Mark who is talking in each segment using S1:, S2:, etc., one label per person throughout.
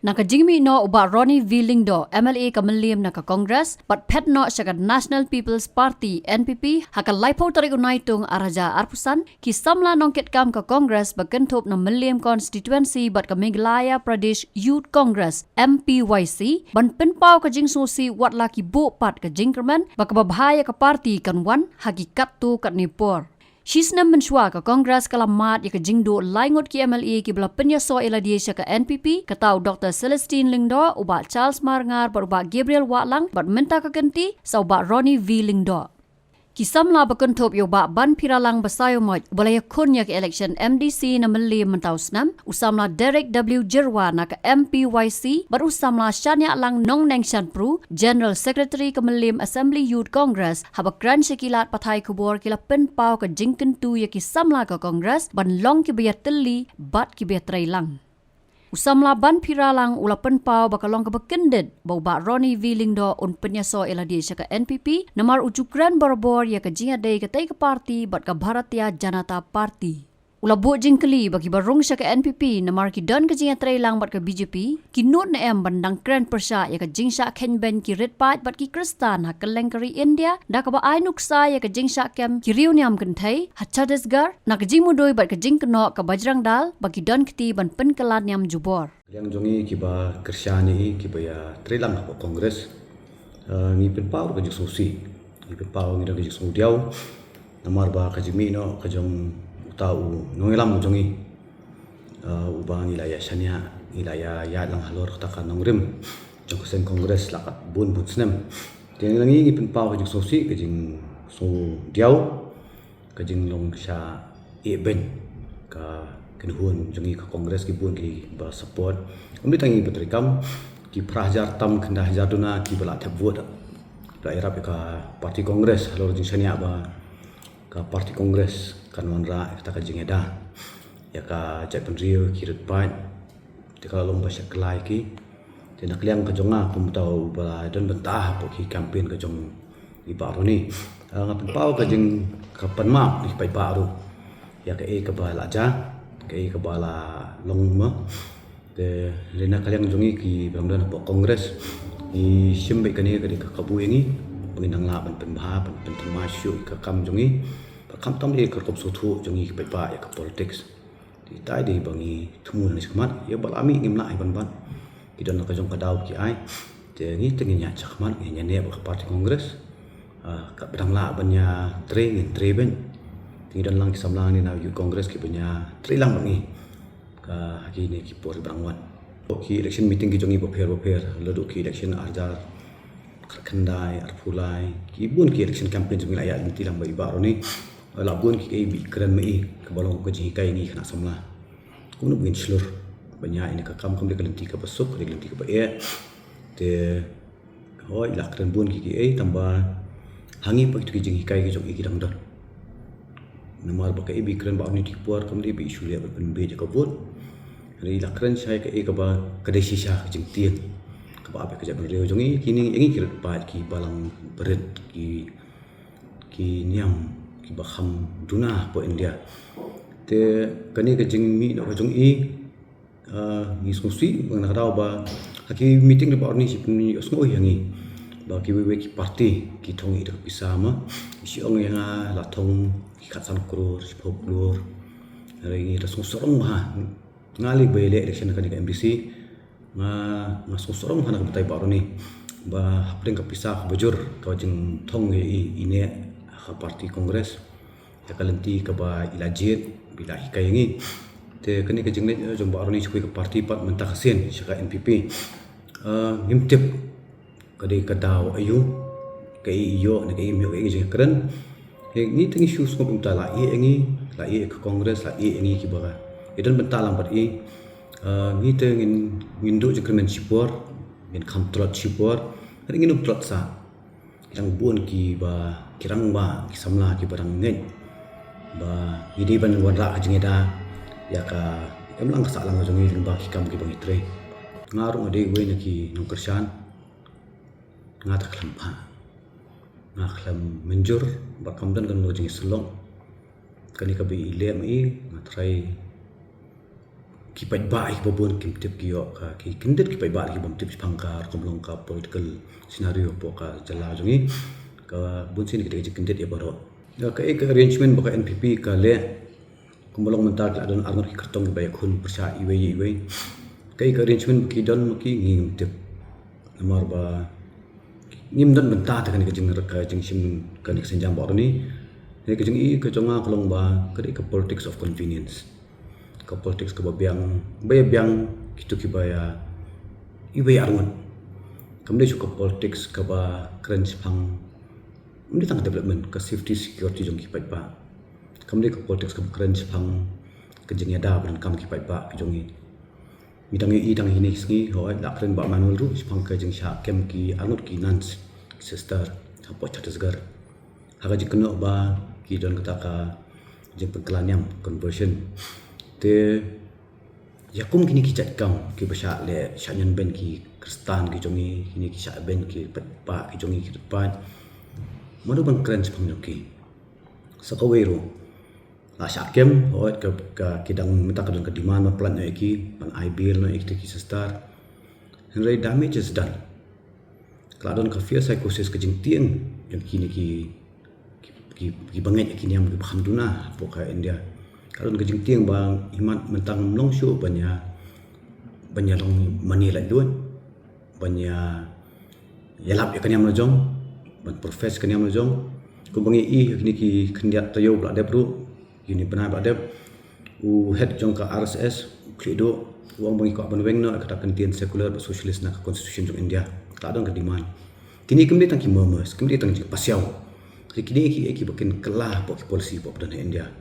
S1: Nakajingmi no uba Ronnie V. Lingdo, MLA kamaliam naka Congress, but pet no siya National People's Party, NPP, haka laipo tarik unaitung araja arpusan, ki samla nongket kam ka Congress bagentop na Maliam constituency but ka Meghalaya Pradesh Youth Congress, MPYC, ban pinpaw ka jing susi wat laki bu pat ka jingkerman, baka babahaya ka party kan wan, haki kattu kat nipor. Shisnam menshwa ka Kongres kalamat ya ka jingdo laingot ki MLA ki bela penyaso eladia ka NPP katau Dr. Celestine Lingdo uba Charles Marngar uba Gabriel Watlang bat minta ka ganti sa uba Ronnie V. Lingdo. Kisamla bakuntop yo ba ban piralang basayo moj balaya kunya ke election MDC na mali mentausnam usamla Derek W. Jirwa na ka MPYC bar usamla Shania Lang Nong Neng Shanpru General Secretary ka Malim Assembly Youth Congress habakran sikilat patay kubor kila penpaw ka jingken tu ya kisamla ka Congress ban long ki bayat teli bat ki bayat lang. Usamla ban piralang ula penpaw bakalong kabakended bau ba Ronnie V. Lingdo un penyaso eladia siya ka NPP namar ujukran barbor ya ka jingadai ka tay ka party bat ka Bharatiya Janata Party. Ula buat jingkeli bagi barong siya ka NPP namar ki don ka jingatray lang bat ka BJP kinut na bandang kren persya ya ka jingsya kenben ki red bat ki Kristan ha kalengkari India da ka ba ay nuksa ya ka jingsya kem ki riuniam kentay ha Chhattisgarh na ka jingmudoy bat ka jingkeno ka Bajrang Dal bagi don kiti ban penkelan nyam jubor.
S2: Yang jongi kiba kersyani kiba ya trilang ko kongres ngi penpau ka jisusi ngi penpau ngi da jisu diaw namar ba ka jimino ka jong tau nongelam jongi ubang ilaya shania ilaya ya lang halor taka nongrim jong sen kongres lakat bun snem tiang langi ngi penpau ka jisusi ka jing so diaw ka jing long sha ben ka kenuhun jongi ka kongres ki bun ki ba support umbi tangi betrikam ki prajar tam kenda jaduna ki bala thap vote daerah ka parti kongres halor jing shania ba ka parti kongres kanwan ra kita ka jingeda ya ka jai penrio kirit pai te ka lom ba shaklai ki te nak liang ka jonga kum tau ba don bentah po ki campaign ka jong i baru ni ngap pau ka jing ka panma ni pai baru ya ka e ka ba la ja ka e ka ba la long ma te rena ka liang jongi ki bang don po kongres i simbe ka ni ka ka bu ngi penginang la ban penbha ban penmasyu ka kam jongi kam tam e ka kop suthu jongi ka pa ya ka politics ti tai de bangi thumun ni skmat ya balami ngim na ban ban ki don ka jong ka daw ki ai te ngi tengi nya chakmat ngi nya ne ba ka parti kongres ka bedang la banya tre ngi tre ben ti don lang ki samlang ni na yu kongres ki banya tre lang bangi ka ki ne ki por brangwan ki election meeting ki jongi bo pher lodu ki election arjar khandai arpulai ki bun ki election campaign jongi la ya ti lang ba ibaro ni labun ki bi keren mai ke balong ko ji kai ni khana samla kuno bugin slur banya ini ka kam de kalenti ka basuk de kalenti ka ba e te hoi la keren bun ki e tamba hangi pa ki ji kai ki jong ki dang don namar ba ka bi keren ba ni tikpuar kam de bi isu le ba pen be ka bot ri la keren sai ka e ka ba ka de shisha jing tien ka ba ka ja ben leo jong kini ngi kirat pa ki balang berit ki niam ki baham duna po India te kani ka jing mi no ka jong ngi susi bang na ba haki meeting ba ni sip ni osmo yangi ba ki we ki party ki thong i bisa ma si ong yang la thong ki khatsan kror sipok lor ri ra sorong ha ngali bele election ka ni MDC nga sorong hana ka tai ba ni ba hapring ka pisah bujur ka jing thong ine parti kongres ya kalenti ka ba ilajit bila hikai ngi te kani ka jingne jong baru ni chui ka parti pat mentah khasin saka NPP ngimtip ka de ka daw ayu ka iyo na ka imyo ngi jing kren ngi tingi shoes ko umta la i ka kongres la i ngi ki ba idan bentalang pat ngi te ngin window jing kren sipor ngin kamtrot sipor ngin uptrot sa yang bun ki ba kirang ba ki samla ki barang ngai ba idi ban wanra jingeda ya ka emlang ka salang jongi ba ki kam ki bang itre ngaru ade we na ki nong kersan ngat khlam pa ngakhlam menjur ba kam dan kan lo jingi selong kani ka bi ile mai ngatrai kipai ba ki babon kim tip ki yo ka ki kindet kipai ba ki bom tip pangkar komlong ka political scenario po ka jala jongi ka bunsin ki kindet ya baro ka ek arrangement ba ka NPP ka le komlong mentar la don arnot ki kartong ba yakun persa iwe ka ek arrangement ki don ki ngim tip namar ba ngim don mentar ta kan ka jing ka jing sim kan senjam ba ni ne ka jing ka jonga kolong ba ka politics of convenience ka politics ka biang kitu ki baya iwe arngon kamde ka politics ka ba crunch phang mdi tang development ka safety security jong ki pa kamde ka politics ka crunch phang ka jing ya da ban kam ki pa ki jong mi dang i dang hini sngi ho la kren ba manual ru phang ka jing sha kem ki arngot ki nans sister apa chatisgar haga jikno ba ki don kata ka jing pengkelanyam conversion te yakum kini ki chat kam ki basha le shanyan ben ki kristan ki jongi kini ki sha ben ki pa ki jongi ki depan mano ban kran chpang ki sakawero la shakem hoet ka kidang meta ka don ka demand ma plan no ki ban ibil no ki star henry damage is done kladon ka fear psychosis ka jing tieng yang kini ki banget kini yang hamduna poka india kalau ngejing tiang bang iman mentang longsho banyak long mani la duan banyak yalap ya kan yang melajong ban profes kan yang melajong ko bangi kini ki kendiat tayo bla de bro ini pernah bla de u head jong ka RSS klido wang bangi ko ban weng no kata kentian sekular socialist na constitution jong India kadang ke demand kini kemdi tang ki murmurs kemdi tang ki pasiau kini ki bakin kelah po polisi po dan India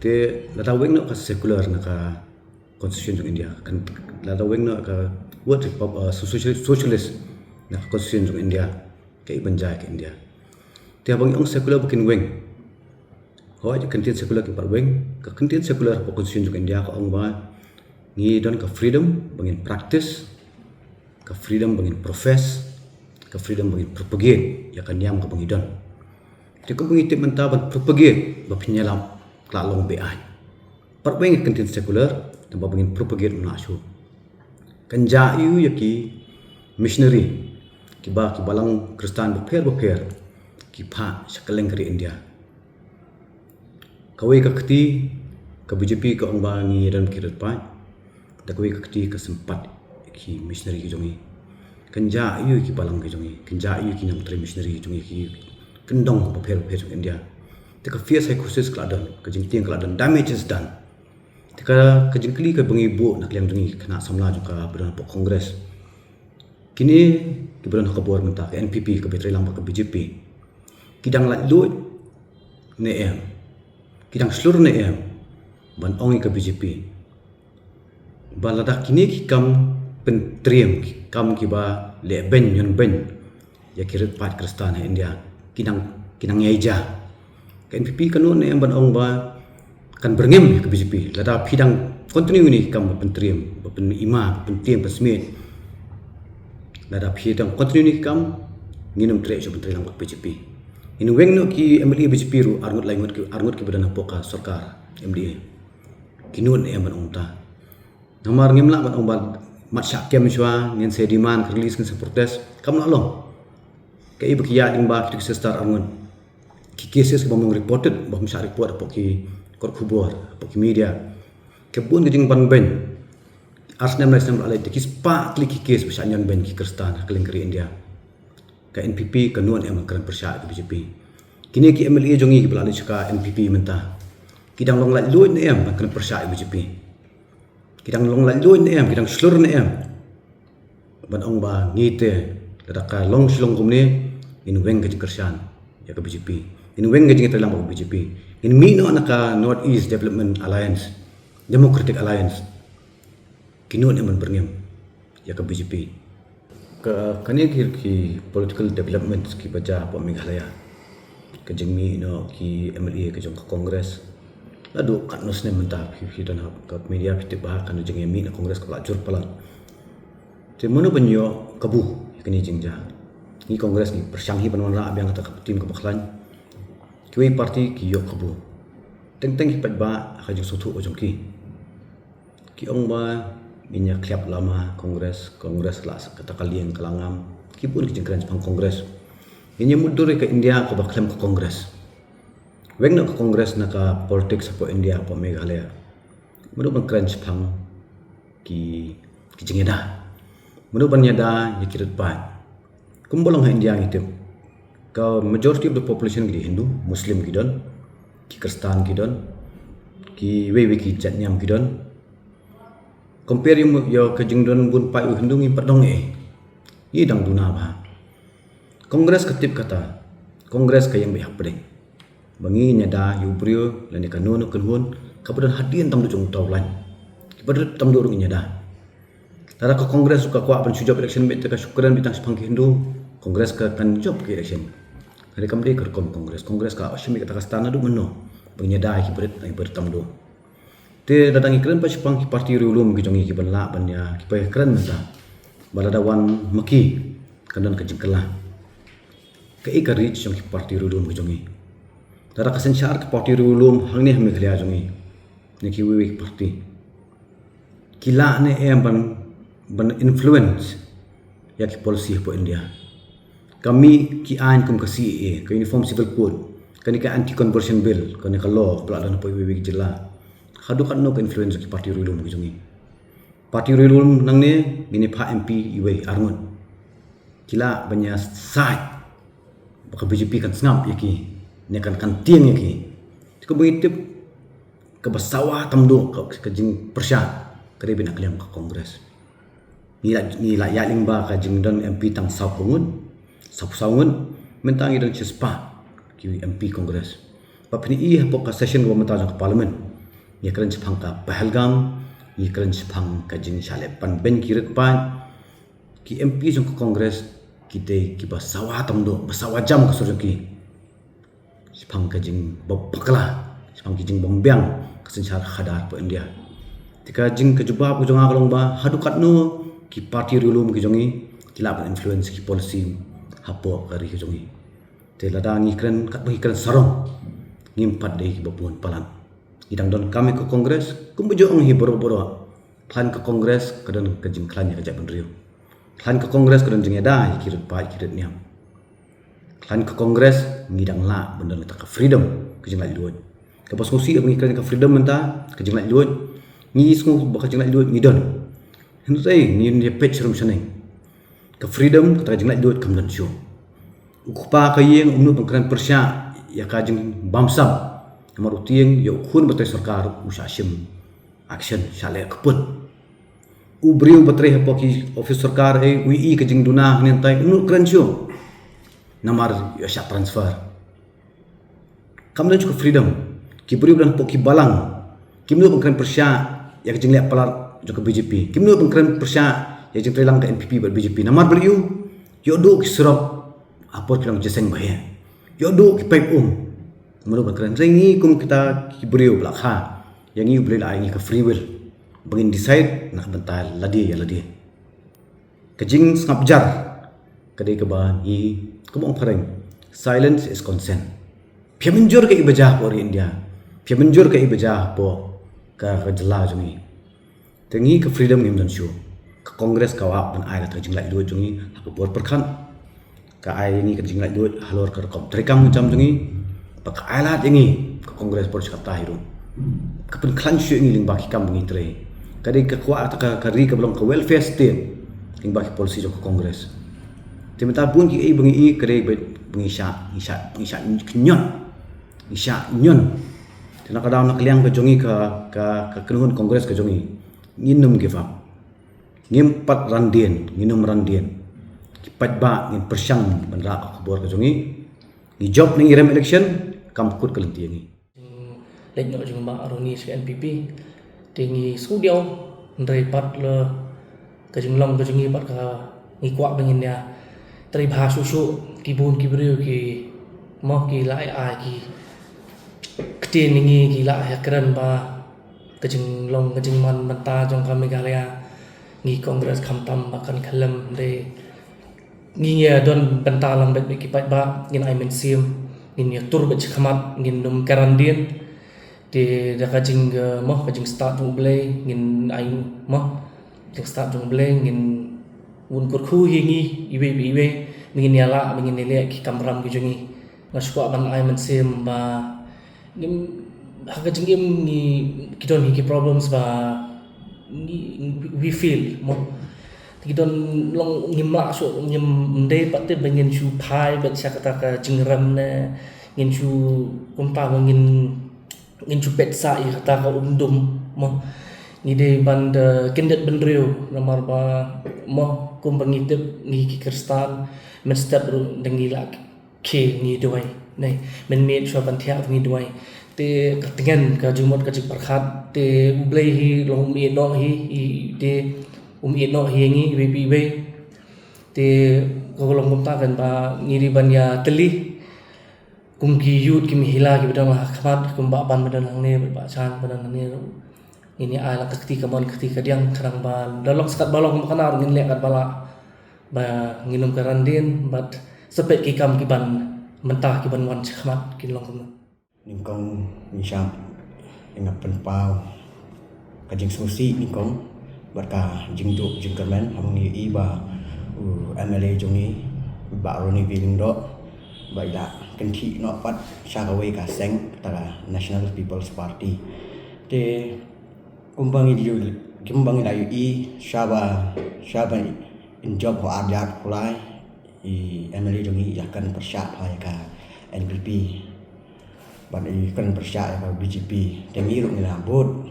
S2: te lata weng no ka secular na ka constitution ng India kan lata weng no ka what socialist na constitution ng India kay banjay ka India te abang ang secular bukin weng ho aj content secular ki par weng ka content secular po constitution ng India ka ang ba ni don ka freedom bangin practice ka freedom bangin profess ka freedom bangin propagate ya kan yam ka bangidon te ko bangit mentaban propagate ba pinyalam klalong BI. Perweng content sekular tanpa bangin propagate menasyo. Kanja iu yaki missionary kiba balang Kristen beper kipa sakaleng kari India. Kawai kakti ke BJP ke ongbangi dan kirat pa. Da kawai kakti ke sempat ki missionary ki jongi. Kanja iu ki balang ki jongi. Kanja iu ki nam tri missionary ki jongi ki kendong beper India. Tika fear psychosis keladon, kajing tiang keladon, damage is done. Tika kajing kli ke bengibu nak liang dungi kena samla juga berdan pok kongres. Kini ke berdan kabur mentah ke NPP ke betri lampak ke BJP. Kidang lat lut ne kidang seluruh ne ban ongi ke BJP. Balada kini ki kam pentriam kam kiba le ben yon ben ya kirit pat kristan India kidang yaija. NPP kanun yang ban ba kan berngem ke BJP lada pidang continue ni kam pentriam pen ima pentriam pesmit lada pidang continue ni kam nginum tre so pentri lang BJP ini weng no ki MLA BJP ru arngot ki badan poka sarkar MDA kinun yang ban ta namar ngimla ban ba mat syakem shwa ngin sediman release kan protes kam na long kai bakiya ding ba ki star arngot ki cases bang reported bang sa report apa ki kor khubor apa ki media kebun gejing ban ben arsnam nasional alai ki spa klik ki case bisa nyon ben ki kristan keling keri India ka NPP kanuan em kan persya BJP kini ki MLA jongi ki belali ka NPP mentah kidang long lai luin em kan persya BJP kidang long lai luin em kidang slur ne em ban ong ba ngite ka long slong kumne in weng ke kersan ya ke BJP in weng gajing terlang bang BJP in mino naka North East Development Alliance Democratic Alliance kinun eman berngem ya ke BJP ke kani ki political development ki baca apa Meghalaya ke jengmi no ki MLA ke jong ke Kongres ladu kat nosne mentah ki dan ke media pitip bah kan jeng mi na Kongres ke lajur palan te mono banyo kabu kini jengja ni Kongres ni persanghi panwan la abiang kata tim ke baklan kiwi parti ki yok kabu teng ki pat ba ka jong sotu ojong ki ki ong ba minyak kliap lama kongres lah kata kalian kalangam ki pun ki jengkran pang kongres ini mudur ke India ko baklem ke kongres weng nak ke kongres nak politik sapo India po Meghalaya mudu bang kran pang ki jengeda mudu ban yada yikirat pa kumbolong ha India ngitim ka majority of the population ki Hindu Muslim kidon ki Kristen kidon ki wewe ki jatnyam kidon compare yo ke jingdon bun pai Hindu ngi padong i dang duna ba kongres ketip kata kongres kayang behak pedeng bangi nyada yu brio lani kanun kunhun kapadan hadin tam du jong tawlan kapadan tam du rung nyada tara ka kongres ka kwa pan sujab election bet ka syukuran bitang sepang Hindu kongres ka kan job ke election hari kamde ka kongres ka asymi kata kastana du menno pengnyada ki berit ai bertam du te datang ikran pa sepang ki parti rulum ki jongi ki banla banya ki pa kran menta baladawan maki kandan ka jengkelah ke ikari jong ki parti rulum ki jongi tara kasen syar ki parti rulum hangni hame khlia jongi ne ki wewe parti kila ne ban influence ya ki policy po India kami ki ain kum ka CAA ka uniform civil code kani ka anti conversion bill kani ka law peladan po wewe ki jela hadu kan no ka influence ki parti rulum ki jongi parti rulum nang ne gini pa MP iwe arngun kila banya sai baka BJP kan ngam yaki ne kan tiang yaki ko begitu ke basawa tamdo ke jing persya kare bina kliam ke kongres nila ya lingba ka jing dan MP tang sapungun mentang dan cespa ki MP kongres papni i hapo ka session go mata ke parlimen ye kran chpang ka Pahalgam ye kran chpang ka jing chale pan ben kirik pan ki MP jong ke kongres kita ki basawa tamdo basawa jam ka surki sepang kajing bapakla sepang kijing bombyang kesencar khadar po India tika jing kejuba po jonga kalong ba hadukat no ki parti rulum ki jongi kila ban influence ki policy hapo kari ki jongi te ladangi kren kat bagi kren sarong ngimpat dei ki bapun palan idang don kami ke kongres kumbujo ong hi boro-boro plan ke kongres kadon kajing klan ya kajak benriu klan ke kongres kadon jing ada kirit pa kirit niam klan ke kongres ngidang la benda letak ke freedom ke jeng lai luot ke pas ngusi ngikran ke freedom menta ke jeng lai luot ngi sku baka jeng lai luot ngidon hendu sai ni dia page rum sanai ke freedom ke jeng lai luot kam dan show ukpa ka yeng umnu pengkran persya ya ka jeng bamsam amaru tieng yo khun batai sarkar usashim action shale kaput ubriu baterai hapoki office sarkar wi ke jeng duna nentai umnu kran show namar yasha transfer kamna juga freedom kibri dan poki balang kimno bangkran persya ya jeng lek palar juga BJP kimno bangkran persya ya jeng trelang ke NPP ber BJP namar beliu yodo ki serap apa kilang jeseng bahaya yodo ki pipe mulu bangkran rengi kum kita kibri belakha yang iu beli la ke free will bangin decide nak bentar ladi ya ladi kejing ngap jar kadai ke ba i kumong pareng silence is consent pia menjur ke ibajah po India pia menjur ke ibajah po ka jela jungi tengi ke freedom ngim dan show ke kongres ka wa ban ai la jing lai lu jungi ha bor perkhan ka ai ni ke jing lai lu halor ka kom trekam macam jungi pa ka ai la tingi ke kongres por kata hiru ka pen klan shu ngi ling baki kam ngi tre kadai ke kwa ta ka ri ka belong ke welfare state ling baki policy jo ke kongres timata pun ki bengi kere bengi sya nyon tena kadang nak liang ke jongi ka kenhun kongres ke jongi nginum give up ngimpat randien nginum randien kipat ba ngin persyang benra ka bor ke jongi ni job ning irem election kam kut kelenti ngi
S3: lek no jong ba aroni se NPP tingi studio ndai pat le ke jinglong ke jongi pat ka ngi kwa bengin ya tari bahasa susu kibun kibriu ki mau ki lai ai ki ktin ningi ki la ya keren ba kejing long kejing man menta jong kami Meghalaya ngi kongres kamtam bakan kalem de ngi ya don benta lam bet ki pat ba ngin ai mensium ngin ya tur bet khamat ngin num karandien Di dah kajing mah kajing start jung blay ngin ayu mah kajing start jung blay ngin un kur khu hingi iwe mingin yala mingin nile ki kamram ki jungi ngasukwa ban ai man sim ba ngim kajing im ni kidon hi ki problems ba we feel mo kidon long ngimla so ngim ndai patte bangin chu phai bat sakata ka jingram na ngin chu kumpa ngin chu petsa i kata ka undum mo ni de band kindet benreu namar ba mo kum bangitep ni ki kristan men step ru dengi lak ke ni doai nei men met so ban thia ni doai te katengan ka jumot ka jik parkhat te ublei hi long mi no hi te no hi ngi we te ko long kum ta kan ba ngiri ban ya teli kum ki yut ki mihila ki bedang lah khamat kum ba ban bedang ne ba chan bedang ne ini ala takti kamon kati kadiang karang ba dalok sekat balong kana ngin le kat bala ba nginum karandin bat sepet ki kam ki ban mentah ki ban wan khamat ki long kum
S2: Ningkong Nisham Ingat penpau Kajing susi ningkong Berka jingduk jingkermen Hamang iba MLA jungi Ba Ronnie Wheeling do Ba ila kenti no pat Syakawai ka seng Tara National People's Party Te Kumbangi layu Syaba Injob ho arjat kulai MLA jungi Yakan persyak Hai ka NPP ban kan percaya ka BJP temiru ni labut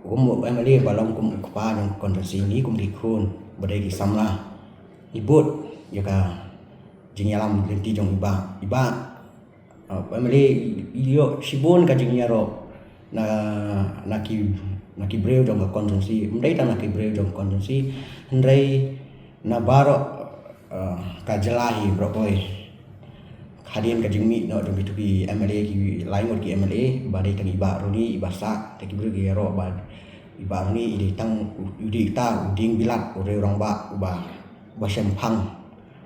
S2: kum MLA balong kum kpa yang konversi ni kum dikun badai ki samla ibut ya ka jinyalam lenti jong iba MLA iyo sibun ka jinyaro na ki breu jong konversi mdai ta na ki breu jong konversi ndai na baro ka jelahi brokoi hadian ka jingmi no dum bitubi MLA ki lain ki MLA badai tang iba roni iba sa ta ki brigi ro ba iba roni ide tang udi ta uding bilat ore orang ba ba sempang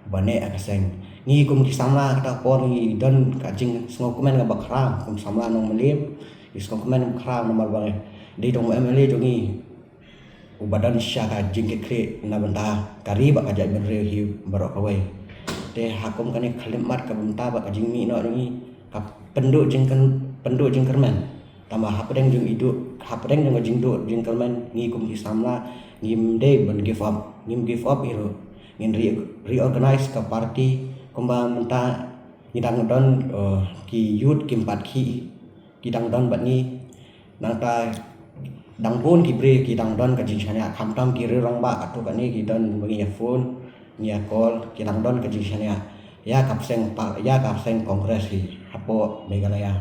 S2: bane akaseng ni kum ki samla ta por ni don ka jing sngo komen ga bakra kum samla nong melim is komen kra nomor ba de dong MLA jongi ubadan sya ka jing ke kre na banta kari ba ka jai benre hi barok kawai te hakum kani khalimat ka benta ba ka jingmi no ni ka penduk jingkerman tambah hapdeng jing idu hapdeng jing jingkerman ngi kum isamla ngim de ben give up iro ngin reorganize ka party kumba menta ngidang don ki youth kimpat ki dang don bat ni nang ta dang pun ki bre ki dang don ka jing chania khamtam ki rong ba atu ka ni ki don bagi phone nia call kinang don ke jisania ya kapseng kongres hi hapo Meghalaya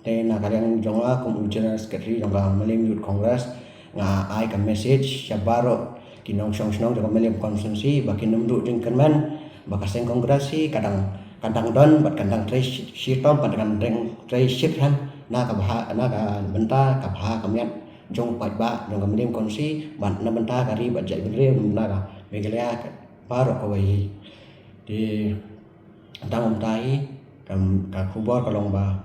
S2: te na kalian jonga kum general secretary jonga melim youth congress nga ai ka message syabaro kinong song jonga melim konsensi bakin numdu jengkerman bakaseng kongres hi kadang don bat kadang tre shitom bat kadang tre shitham na ka benta ka bha kamyat jong pat ba jonga melim konsi bat na benta kari bat jai benre na ka Meghalaya baru kawai di tang tai kam ka khubor kalong ba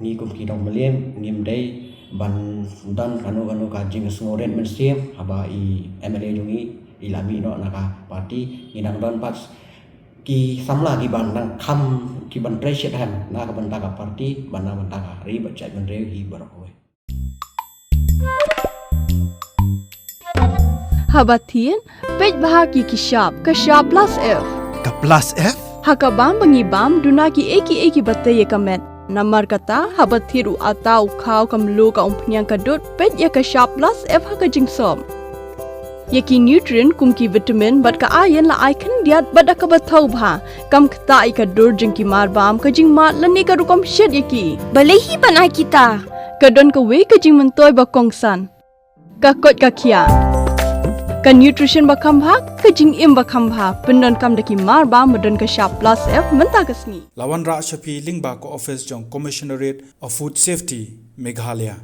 S2: ni kum ki dong meliem ngim dei ban dan kanu ka jing sngoren mensim haba i MLA jungi ilami no naka party inang don pas ki samla ki ban nang kham ki ban treasure han na ka ban ta ka party ban na ban ta ka ri ba chai ban re hi bar kawai
S4: Habatin, pej bahagi kishap plus F.
S5: Ka plus F?
S4: Hakabam bangibam duna ki eki batay kamet. Namar kata habathiru atau kau kamlu ka umpnyang kadut pej ya kishap plus F haka jingsom. Yaki nutrient kum ki vitamin bat ka ayan la aikan diat bat ka bathau bha. Kam kata ikadur jing ki marbam ka jing mat lani ka rukom shed yaki.
S6: Balehi banai kita.
S4: Kadon ka we ka jing mentoy ba kongsan. Ka kot ka kia. Ka nutrition bakam bhak ka jing im bakam bha pendon kam daki mar ba modon ka sharp plus F menta kasni
S5: Lawan Ra Shafi Lingba ko office jong Commissionerate of Food Safety Meghalaya